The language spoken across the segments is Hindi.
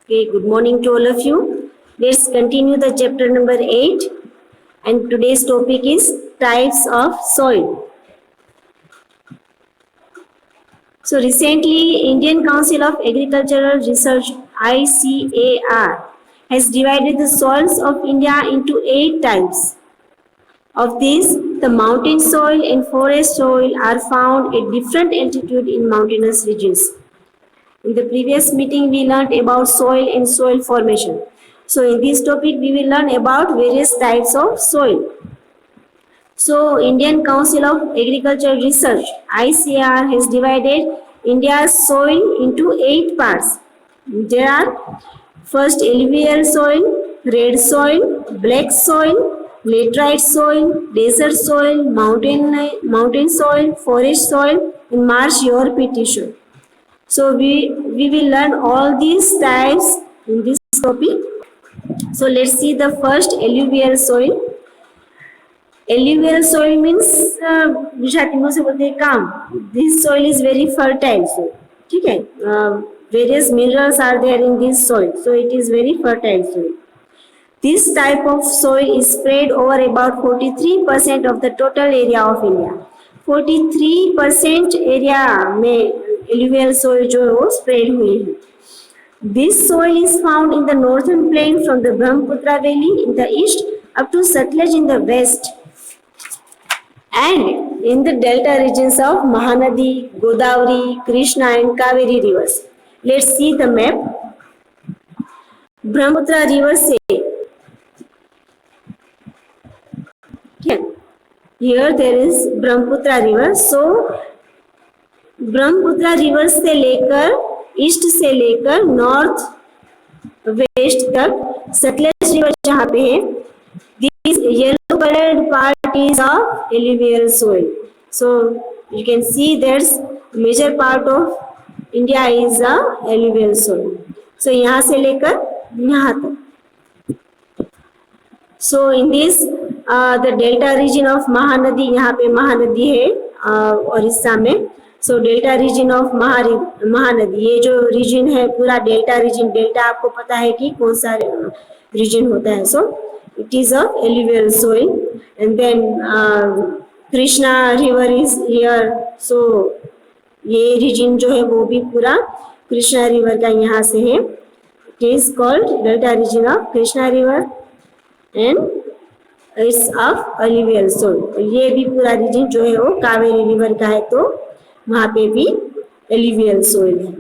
Okay, good morning to all of you. Let's continue the chapter number 8, and today's topic is types of soil. So recently, Indian Council of Agricultural Research (ICAR) has divided the soils of India into 8 types. Of these, the mountain soil and forest soil are found at different altitude in mountainous regions. In the previous meeting, we learned about soil and soil formation. So in this topic, we will learn about various types of soil. So Indian Council of Agricultural Research (ICAR) has divided India's soil into 8 parts. There are first alluvial soil, red soil, black soil, laterite soil, desert soil, mountain soil, forest soil, and marsh or peaty soil. So we will learn all these types in this topic. So let's see the first alluvial soil. Alluvial soil means Gujarati में से बोलते हैं काम. This soil is very fertile. So ठीक है. Various minerals are there in this soil, so it is very fertile soil. This type of soil is spread over about 43% of the total area of India. 43% area में alluvial soil जो है वो spread हुई है. This soil is found in the northern plain from the Brahmaputra Valley in the east up to Satluj in the west, and in the delta regions of Mahanadi, Godavari, Krishna and Kaveri rivers. Let's see the map. Brahmaputra river से here there is Brahmaputra river. So Brahmaputra river से लेकर ईस्ट से लेकर नॉर्थ वेस्ट तक सतलज रिवर जहाँ पे है, this yellow coloured part is of alluvial soil. So you can see that's major part of India is a alluvial soil. So यहाँ से लेकर यहाँ तक. So in this the delta region of Mahanadi, यहाँ पे महानदी है उड़ीसा में. So delta region of Mahanadi, ये जो रीजन है पूरा डेल्टा रीजन. डेल्टा आपको पता है कि कौन सा रीजन होता है. So it is of alluvial soil. And then Krishna river is here. So ये रीजन जो है वो भी पूरा कृष्णा रिवर का यहाँ से है. It is called delta region of Krishna river and it's of alluvial soil. ये भी पूरा रीजन जो है वो कावेरी रिवर का है, तो वहाँ पे भी alluvial soil है.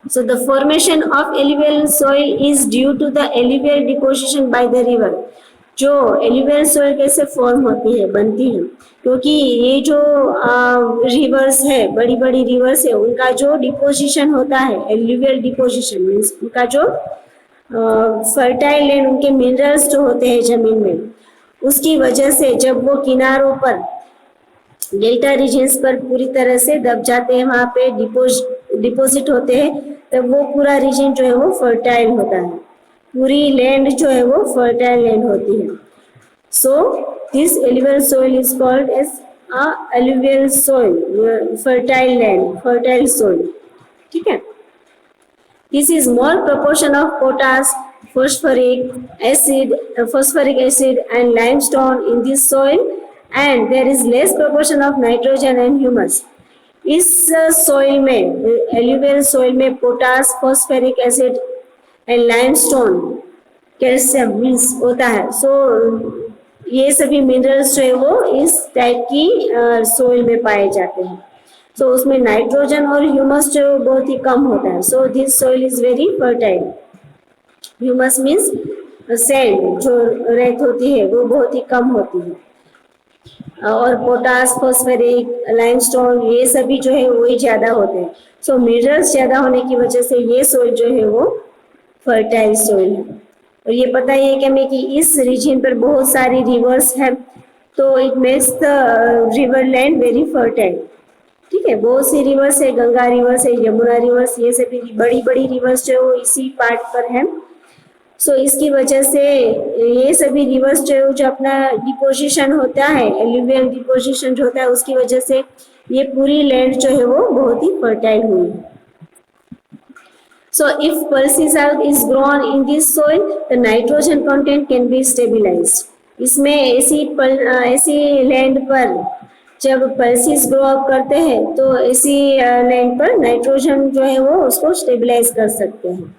So the formation of alluvial soil is due to the alluvial deposition by the river. जो alluvial soil कैसे फॉर्म होती है, बनती है, क्योंकि ये जो रिवर्स है, बड़ी बड़ी रिवर्स है, उनका जो डिपोजिशन होता है, alluvial deposition मीन्स उनका जो फर्टाइल लैंड, उनके मिनरल्स जो होते हैं जमीन में, उसकी वजह से जब वो किनारों पर डेल्टा रीजन्स पर पूरी तरह से दब जाते हैं, वहाँ पे डिपोजिट होते हैं, तब वो पूरा रीजन जो है वो फर्टाइल होता है. पूरी लैंड जो है वो फर्टाइल लैंड होती है. So this alluvial soil is called as alluvial soil, fertile land, fertile soil. ठीक है. This is more proportion of potash, phosphoric acid and limestone in this soil, and there is less proportion of nitrogen and humus. इस सोइल में, एलुवियल सोइल में potash, phosphoric acid and limestone, calcium means होता है. सो ये सभी मिनरल्स जो है वो इस टाइप की सोइल में पाए जाते हैं. सो उसमें नाइट्रोजन और ह्यूमस जो बहुत ही कम होता है. So this soil is very fertile. Humus means sand, जो रेत होती है वो बहुत ही कम होती है, और पोटास, फॉस्फेरिक, लाइमस्टोन ये सभी जो है वो ही ज्यादा होते हैं. सो मिनरल्स ज्यादा होने की वजह से ये सोइल जो है वो फर्टाइल सोइल है. और ये पता ही है कि हमें कि इस रीजन पर बहुत सारी रिवर्स है, तो it makes the river land very fertile. ठीक है. बहुत सी रिवर्स है, गंगा रिवर्स है, यमुना रिवर्स, ये सभी बड़ी बड़ी रिवर्स जो है वो इसी पार्ट पर है. सो इसकी वजह से ये सभी रिवर्स जो अपना डिपोजिशन होता है, एलुवियल डिपोजिशन जो होता है, उसकी वजह से ये पूरी लैंड जो है वो बहुत ही फर्टाइल हुई है. So if pulses is grown in this soil, the nitrogen content can be stabilized. इसमें ऐसी लैंड पर जब पल्सिस ग्रो अप करते हैं तो ऐसी लैंड पर नाइट्रोजन जो है वो उसको स्टेबलाइज कर सकते हैं.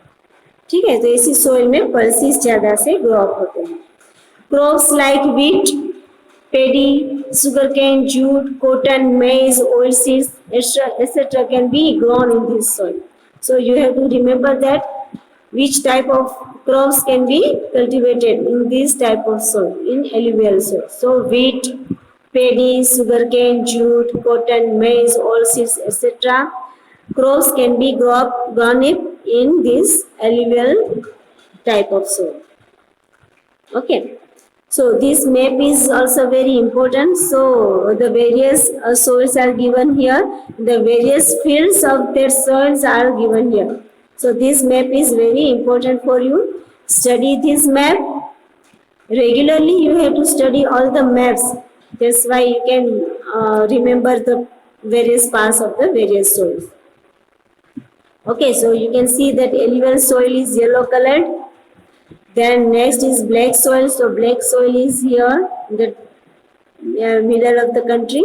ठीक है, तो ऐसी सोइल में पल्सिस ज्यादा से ग्रो अप होते हैं. Crops like wheat, paddy, sugarcane, jute, cotton, maize, oilseeds, etc. can be grown in this soil. So you have to remember that which type of crops can be cultivated in this type of soil, in alluvial soil. So wheat, paddy, sugarcane, jute, cotton, maize, oilseeds, etc. crops can be grown up in this alluvial type of soil. Okay. So this map is also very important. So the various soils are given here. The various fields of their soils are given here. So this map is very important for you. Study this map. Regularly you have to study all the maps. That's why you can remember the various parts of the various soils. Okay, so you can see that alluvial soil is yellow colored. Then next is black soil. So black soil is here in the middle of the country.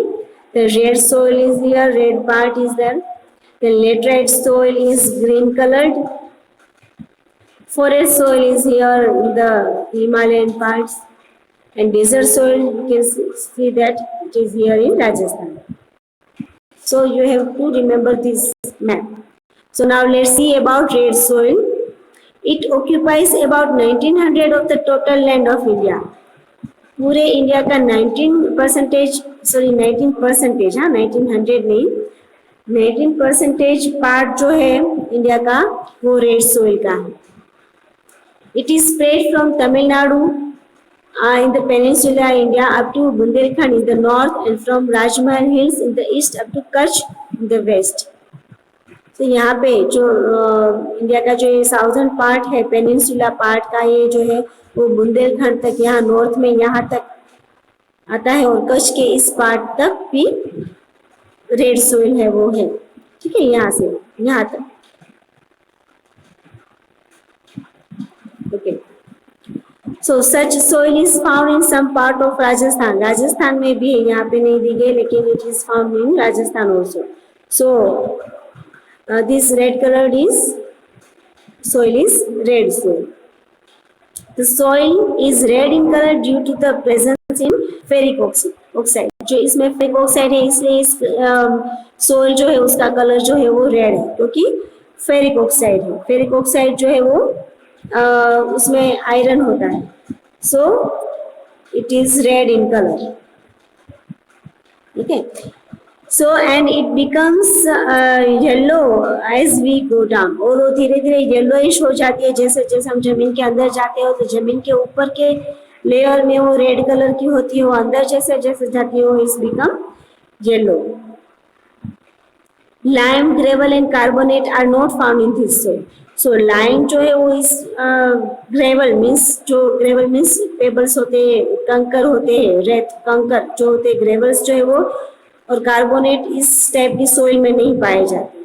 The red soil is here, red part is there. The laterite soil is green colored. Forest soil is here in the Himalayan parts. And desert soil, you can see that it is here in Rajasthan. So you have to remember this map. So now let's see about red soil. It occupies about 1900 of the total land of India. पूरे इंडिया का 19% हाँ 1900 नहीं 19% पार्ट जो है इंडिया का वो रेड सोइल का है. It is spread from Tamil Nadu in the peninsula India up to Bundelkhand in the north and from Rajmahal Hills in the east up to Kutch in the west. तो यहाँ पे जो इंडिया का जो ये साउथर्न पार्ट है पेनिनसुला पार्ट का ये जो है वो बुंदेलखंड तक यहाँ नॉर्थ में यहाँ तक आता है और कच्छ के इस पार्ट तक भी रेड सोइल है वो है. ठीक है, यहाँ से यहाँ तक. Okay, so such soil is found in some part of Rajasthan. Rajasthan में भी है, यहाँ पे नहीं दी गई लेकिन it is found in Rajasthan also. So this red colored soil is red soil. The soil is red in color due to the presence in ferric oxide. जो इसमें ferric oxide है इसलिए इस soil जो है उसका कलर जो है वो रेड है क्योंकि ferric oxide है. ferric oxide जो है वो उसमें आयरन होता है. So it is red in color. Okay. So and it becomes yellow as we go down. और वो धीरे धीरे येलोइश हो जाती है जैसे जैसे हम जमीन के अंदर जाते हो तो जमीन के ऊपर के लेयर में वो रेड कलर की होती है, वो अंदर जैसे जैसे जाती है वो इस become yellow. Lime, gravel and carbonate are not found in this soil. So lime जो है वो इस gravel means pebbles होते हैं, कंकर होते हैं, रेत कंकर जो होते हैं gravels जो है वो और कार्बोनेट इस टाइप की सोइल में नहीं पाए जाते.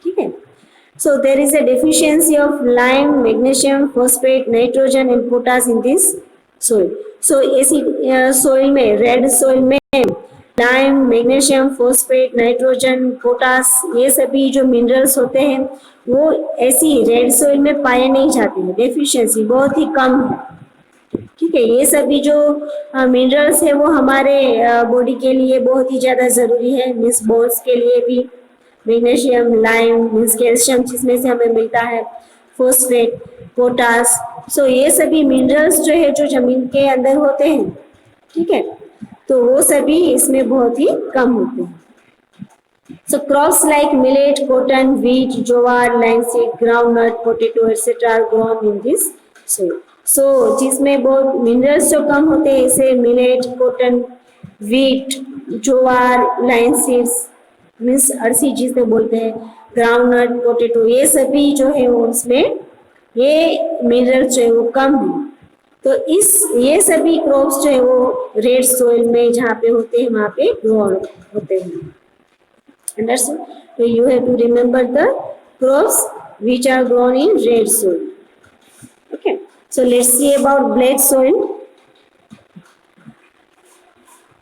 ठीक है, so there is a deficiency of lime, magnesium, phosphate, nitrogen and potash in this soil. So ऐसी सोइल में रेड सोइल में lime, magnesium, phosphate, nitrogen, potash ये सभी जो मिनरल्स होते हैं वो ऐसी रेड सोइल में पाए नहीं जाते हैं. डेफिशिएंसी बहुत ही कम है. ठीक है, ये सभी जो मिनरल्स है वो हमारे बॉडी के लिए बहुत ही ज़्यादा ज़रूरी है. मीन्स बोन्स के लिए भी मैग्नीशियम, लाइम मीन्स कैल्शियम जिसमें से हमें मिलता है, फॉस्फेट, पोटास. सो ये सभी मिनरल्स जो है जो जमीन के अंदर होते हैं. ठीक है, तो वो सभी इसमें बहुत ही कम होते हैं. So crops like millet, cotton, wheat, jowar, linseed, groundnut, potato etcetera are grown in this soil. So जिसमें बहुत मिनरल्स जो कम होते हैं जैसे millet, cotton, wheat, jowar, linseeds means अरसी जिसे बोलते हैं, ग्राउंडनट, पोटैटो ये सभी जो है वो उसमें ये मिनरल्स जो है वो कम है. तो ये सभी क्रॉप्स जो है वो रेड सोइल में जहाँ पे होते हैं वहाँ पे ग्रो होते हैं. अंडरस्टैंड? तो you have to remember the crops which are grown in red soil. Okay, so let's see about black soil.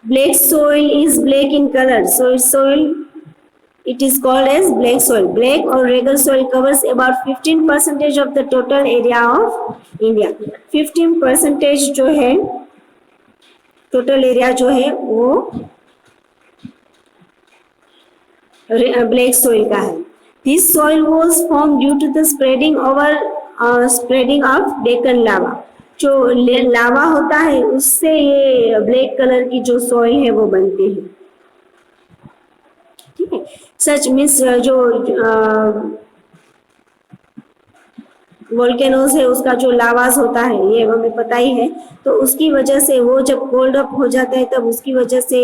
Black soil is black in color, so it is called as black soil. Black or regal soil covers about 15% of the total area of India. 15% जो है टोटल एरिया जो है वो ब्लैक सोइल का है. This soil was form due to the spreading of Deccan lava. जो लावा होता है उससे ये ब्लैक कलर की जो सॉइल है वो बनती है. ठीक है, सच मीन्स जो वोल्केनोज है उसका जो लावास होता है ये हमें पता ही है, तो उसकी वजह से वो जब कोल्ड अप हो जाता है तब उसकी वजह से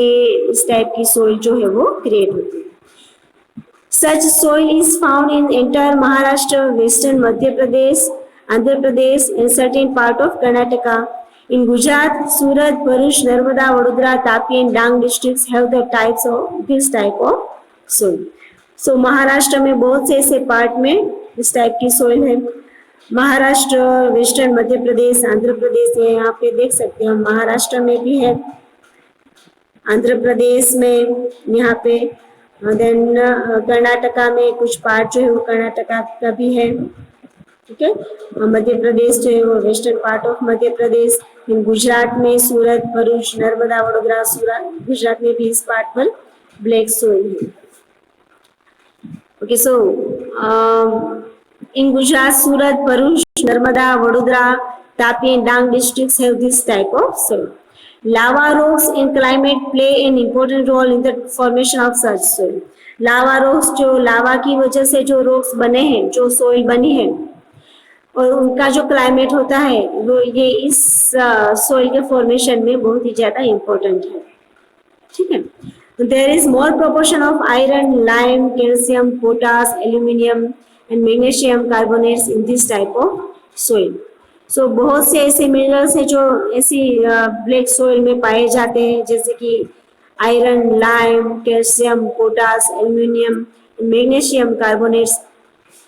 इस टाइप की सोइल जो है वो क्रिएट होती है. Such soil is found in entire Maharashtra, western Madhya Pradesh, Andhra Pradesh and certain part of Karnataka. In Gujarat, Surat, Bharuch, Narmada, Vadodara, Tapi and Dang districts have the types of this type of soil. So Maharashtra में बहुत से ऐसे पार्ट में इस टाइप की सोइल है. महाराष्ट्र, वेस्टर्न मध्य प्रदेश, आंध्र प्रदेश है, यहाँ पे देख सकते हैं हम महाराष्ट्र में भी है, आंध्र प्रदेश में यहाँ पे, देन कर्नाटका में कुछ पार्ट जो है वो कर्नाटका का भी है. ठीक है, मध्य प्रदेश जो है वो western part of Madhya Pradesh. Gujarat में सूरत, भरूच, नर्मदा, वडोदरा, गुजरात में भी इस पार्ट पर ब्लैक सोइल है. Okay, so in Gujarat, Surat, Bharuch, Narmada, Vadodara, Tapi and Dang districts have this type of soil. Lava rocks in climate play an important role in the formation of such soil. Lava rocks जो लावा की वजह से जो rocks बने हैं, जो soil बनी है, और उनका जो climate होता है वो ये इस soil के formation में बहुत ही ज़्यादा important है. ठीक है, there is more proportion of iron, lime, calcium, potash, aluminium and magnesium carbonates in this type of soil. So बहुत से ऐसे मिनरल्स हैं जो ऐसी ब्लैक सोइल में पाए जाते हैं, जैसे कि iron, lime, calcium, potash, aluminium, magnesium carbonates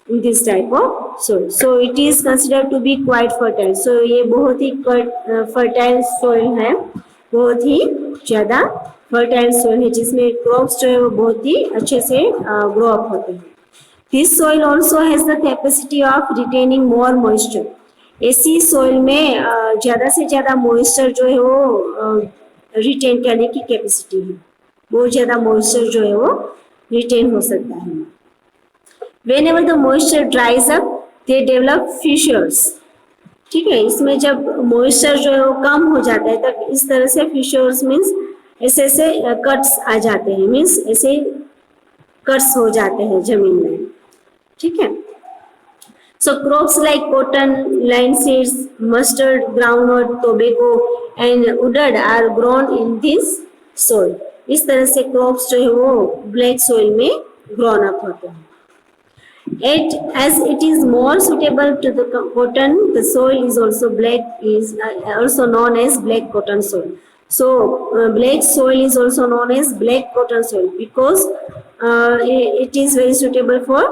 in this type of soil. So it is considered to be quite fertile. So ये बहुत ही fertile soil है, बहुत ही ज़्यादा fertile soil है जिसमें crops जो है वो बहुत ही अच्छे से grow up होते हैं. This soil also has the capacity of retaining more moisture. ऐसी soil में ज़्यादा से ज़्यादा moisture जो है वो retain करने की capacity है, बहुत ज़्यादा moisture जो है वो retain हो सकता है. Whenever the moisture dries up, they develop fissures. ठीक है, इसमें जब moisture जो है वो कम हो जाता है तब इस तरह से fissures means ऐसे ऐसे cuts आ जाते हैं, means ऐसे cuts हो जाते हैं जमीन में. ठीक है, so crops like cotton, linseeds, mustard, groundnut, tobacco and udad are grown in this soil. इस तरह से crops जो है वो black soil में grown up होते हैं. As it is more suitable to the cotton, the soil is also also known as black cotton soil. So black soil is also known as black cotton soil because it is very suitable for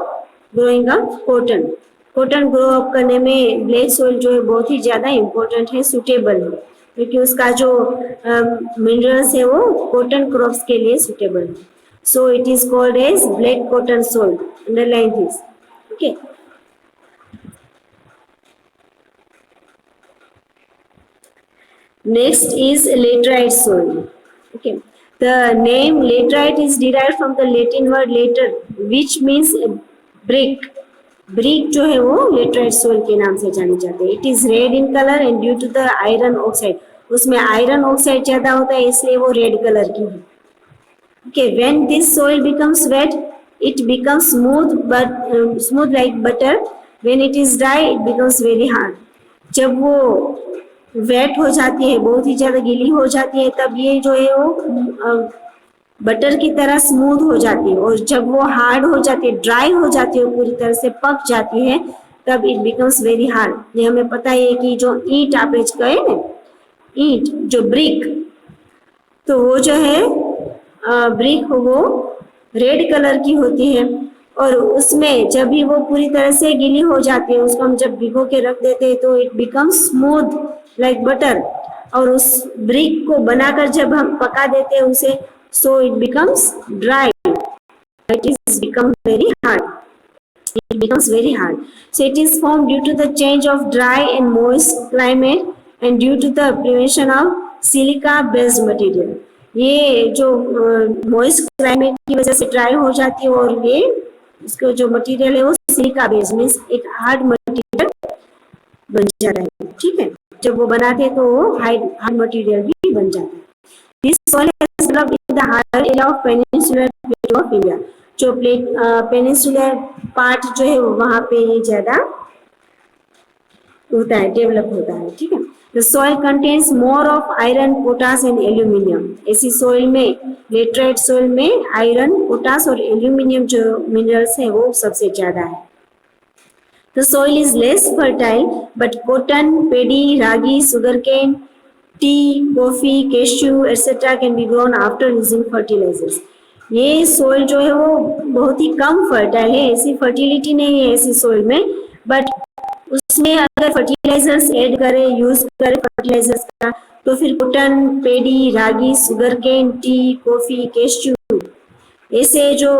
growing up cotton. Cotton grow up करने में ब्लैक सोइल जो है बहुत ही ज़्यादा इम्पोर्टेंट है, सुटेबल है, क्योंकि उसका जो मिनरल्स है वो कॉटन क्रॉप्स के लिए सुटेबल है. So it is called as black cotton soil. Underline this. Okay, next is laterite soil. Okay, the name laterite is derived from the Latin word later which means brick. Brick जो है वो लेटराइट सोइल के नाम से जाने जाते हैं. It is red in colour and due to the iron oxide, उसमें आयरन ऑक्साइड ज्यादा होता है इसलिए वो रेड कलर की है. Okay, when this soil becomes wet it becomes smooth like butter. When it is dry it becomes very hard. जब वो वेट हो जाती है, बहुत ही ज्यादा गीली हो जाती है, तब ये जो है वो बटर की तरह स्मूथ हो जाती है, और जब वो हार्ड हो जाती है, ड्राई हो जाती है, पूरी तरह से पक जाती है, तब इट बिकम्स वेरी हार्ड. ये हमें पता है कि जो ईंट आप कहे ना, ईंट जो ब्रिक, तो वो जो है ब्रिक वो रेड कलर की होती है, और उसमें जब भी वो पूरी तरह से गीली हो जाती है, उसको हम जब भिगो के रख देते हैं तो it becomes smooth like butter. और उस ब्रिक को बनाकर जब हम पका देते हैं उसे, so it becomes dry, it is become very hard, it becomes very hard. So it is formed due to the change of dry and moist climate and due to the prevention of silica based material. ये जो moist climate की वजह से dry हो जाती है और ये इसका जो मटेरियल है वो सिलिका बेस्ड मीन्स एक हार्ड मटेरियल बन जाता है। ठीक है, जब वो बनाते हैं तो वो हार्ड मटेरियल भी बन जाता है। This soil has developed in the higher area of peninsular plateau of India. जो पेनिनसुलर पार्ट जो है वहां पे ये ज्यादा होता है, डेवलप होता है। ठीक है, the soil contains more of iron, potash and aluminium. ऐसी सॉइल में, लेटराइट सॉइल में आयरन, पोटास और एल्यूमिनियम जो मिनरल्स है वो सबसे ज्यादा है। The soil is less fertile but cotton, paddy, ragi, sugarcane, tea, coffee, cashew etcetera can be grown after using fertilizers. ये सॉइल जो है वो बहुत ही कम फर्टाइल है, ऐसी फर्टिलिटी नहीं है ऐसी सॉइल में, बट उसमें अगर फर्टिलाइजर्स ऐड करें, यूज करें फर्टिलाइजर्स का, तो फिर cotton, paddy, ragi, sugarcane, tea, coffee, cashew ऐसे जो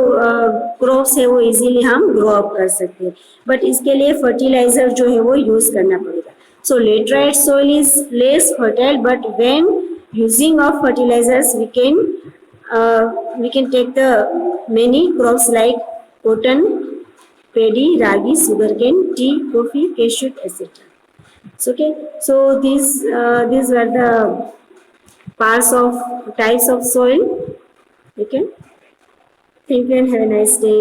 क्रॉप्स है वो इजीली हम ग्रो अप कर सकते हैं। बट इसके लिए फर्टिलाइजर जो है वो यूज करना पड़ेगा। So laterite soil is less fertile but when using of fertilizers we can take the many crops like cotton, paddy, ragi, sugarcane, tea, coffee, cashew, etc. So, okay, so these were the parts of types of soil. Okay, thank you and have a nice day.